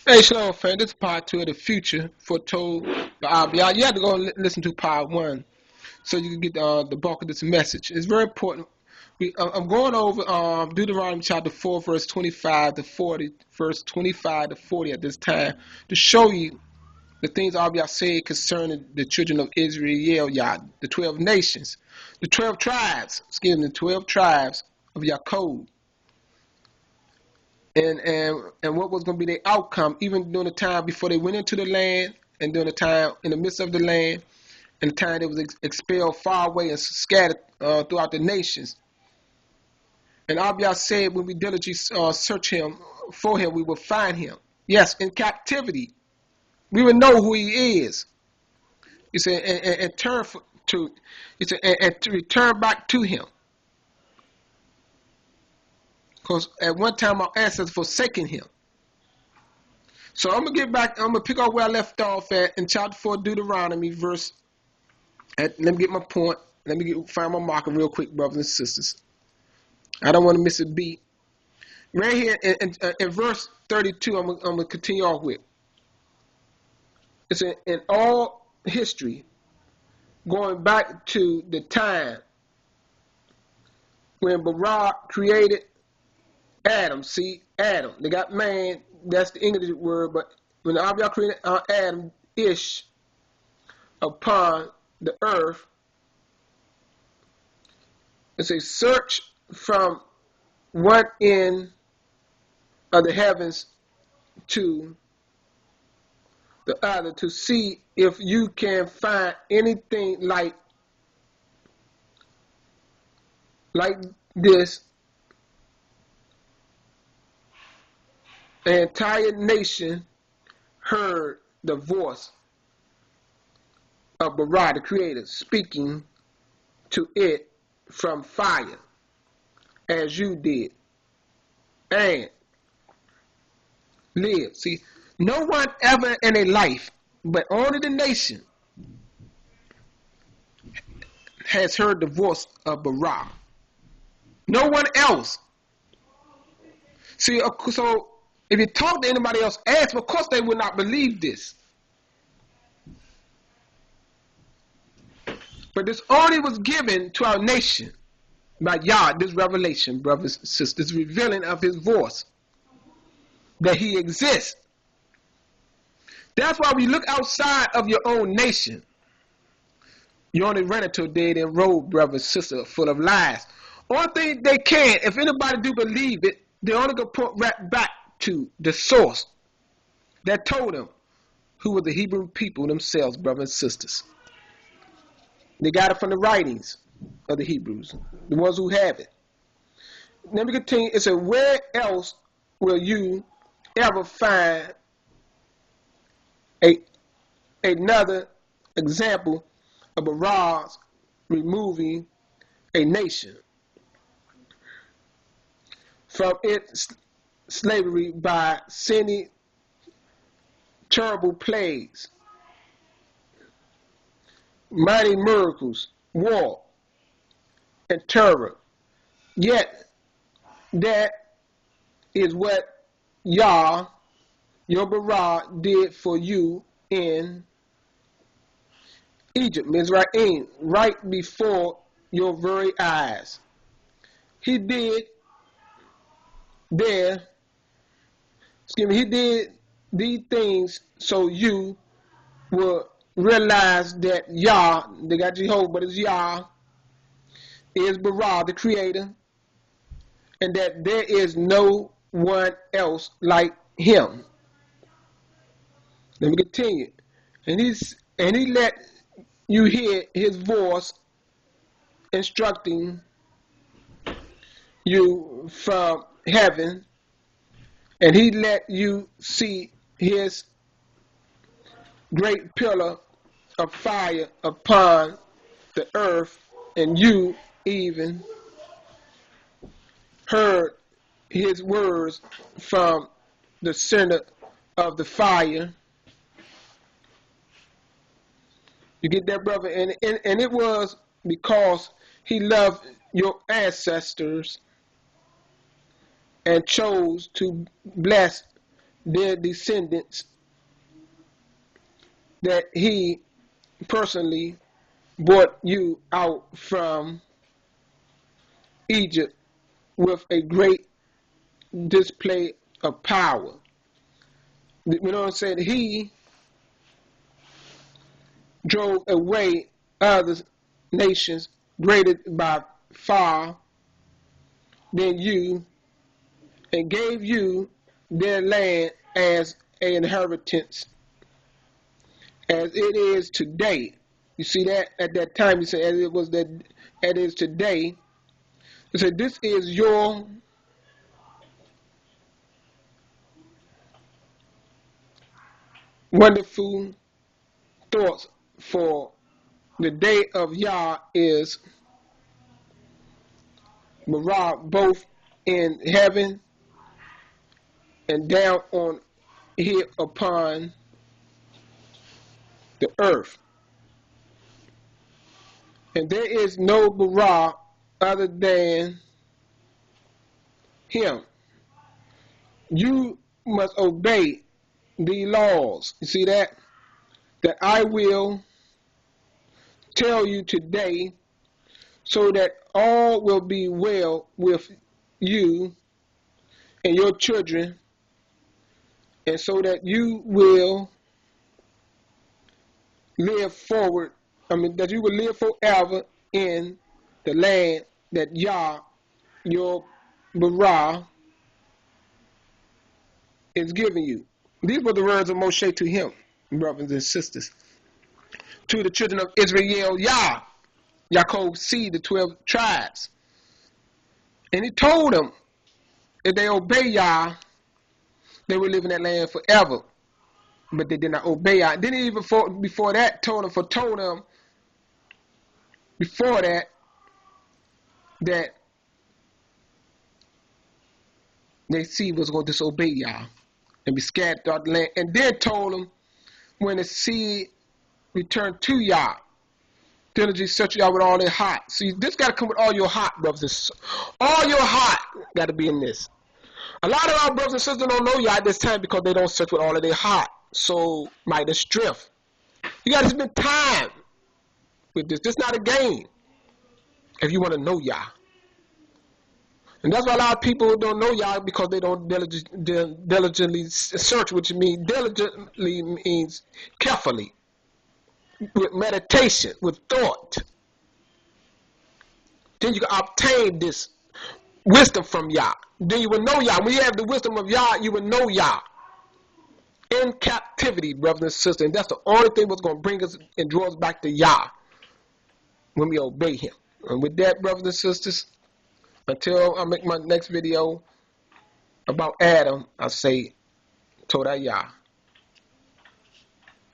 Hey, Shalom, friend. This is part two of the future foretold by Yasaryalyah. You have to go and listen to part one so you can get the bulk of this message. It's very important. I'm going over Deuteronomy chapter 4, verse 25 to 40, verse 25 to 40 at this time to show you the things Yasaryalyah said concerning the children of Israel, the 12 nations, the 12 tribes, the 12 tribes of Yaakov. And what was going to be the outcome, even during the time before they went into the land, and during the time in the midst of the land, and the time they was expelled far away and scattered throughout the nations. And Abiyah said, when we diligently search him for him, we will find him. Yes, in captivity, we will know who he is. He said, and turn to, he said, and to return back to him. Because at one time our ancestors forsaken him. So I'm going to get back, I'm going to pick up where I left off at in chapter 4 Deuteronomy verse, let me get my point, let me find my marker real quick, brothers and sisters. I don't want to miss a beat. Right here in verse 32, I'm going to continue off with. It's in all history, going back to the time when Barak created Adam. See, Adam. They got man, that's the English word, but when Abiyah created Adam, Ish, upon the earth, it's a search from one end of the heavens to the other to see if you can find anything like this. The entire nation heard the voice of Barak, the Creator, speaking to it from fire, as you did, and live. See, no one ever in a life, but only the nation, has heard the voice of Barak. No one else. See, so if you talk to anybody else, ask, of course they would not believe this. But this only was given to our nation by Yah, this revelation, brothers and sisters, revealing of his voice, that he exists. That's why we look outside of your own nation. You only run into a dead end road, brother and sister, full of lies. Only thing they can, if anybody do believe it, they only go point right back to the source that told them who were the Hebrew people themselves, brothers and sisters. They got it from the writings of the Hebrews, the ones who have it. Let me continue. It said, where else will you ever find another example of Barak removing a nation from its slavery by sending terrible plagues, mighty miracles, war, and terror? Yet that is what Yah, your Barak, did for you in Egypt, Mizraim, right before your very eyes. He did he did these things so you will realize that Yah, they got Jehovah, but it's Yah, is Barak, the Creator, and that there is no one else like him. Let me continue. And he let you hear his voice instructing you from heaven, and he let you see his great pillar of fire upon the earth, and you even heard his words from the center of the fire. You get that, brother? And it was because he loved your ancestors and chose to bless their descendants that he personally brought you out from Egypt with a great display of power. You know what I'm saying? He drove away other nations greater by far than you and gave you their land as an inheritance, as it is today. You see that at that time, you say as it was that it is today. You say this is your wonderful thoughts for the day of Yah is Marah, both in heaven and down on here upon the earth. And there is no Marah other than him. You must obey the laws. You see that? That I will tell you today, so that all will be well with you and your children, and so that you will live forward, that you will live forever in the land that Yah, your Barah, is giving you. These were the words of Moshe to him, brothers and sisters. To the children of Israel, Yah, Yaakov's seed, the 12 tribes. And he told them, if they obey Yah, they will live in that land forever. But they did not obey Yah. Then he even before that foretold them before that their seed was going to disobey Yah and be scattered throughout the land. And then told them when the seed returned to Yah, diligently search Yah with all their heart. See, this got to come with all your heart, brothers and sisters. All your heart got to be in this. A lot of our brothers and sisters don't know Yah at this time because they don't search with all of their heart, soul, might, and strength. You got to spend time with this. This is not a game if you want to know Yah. And that's why a lot of people don't know Yah because they don't diligently search, which means diligently means carefully, with meditation, with thought. Then you can obtain this wisdom from Yah. Then you will know Yah. When you have the wisdom of Yah, you will know Yah. In captivity, brothers and sisters. And that's the only thing that's going to bring us and draw us back to Yah when we obey him. And with that, brothers and sisters, until I make my next video about Adam, I say, Todah Yah.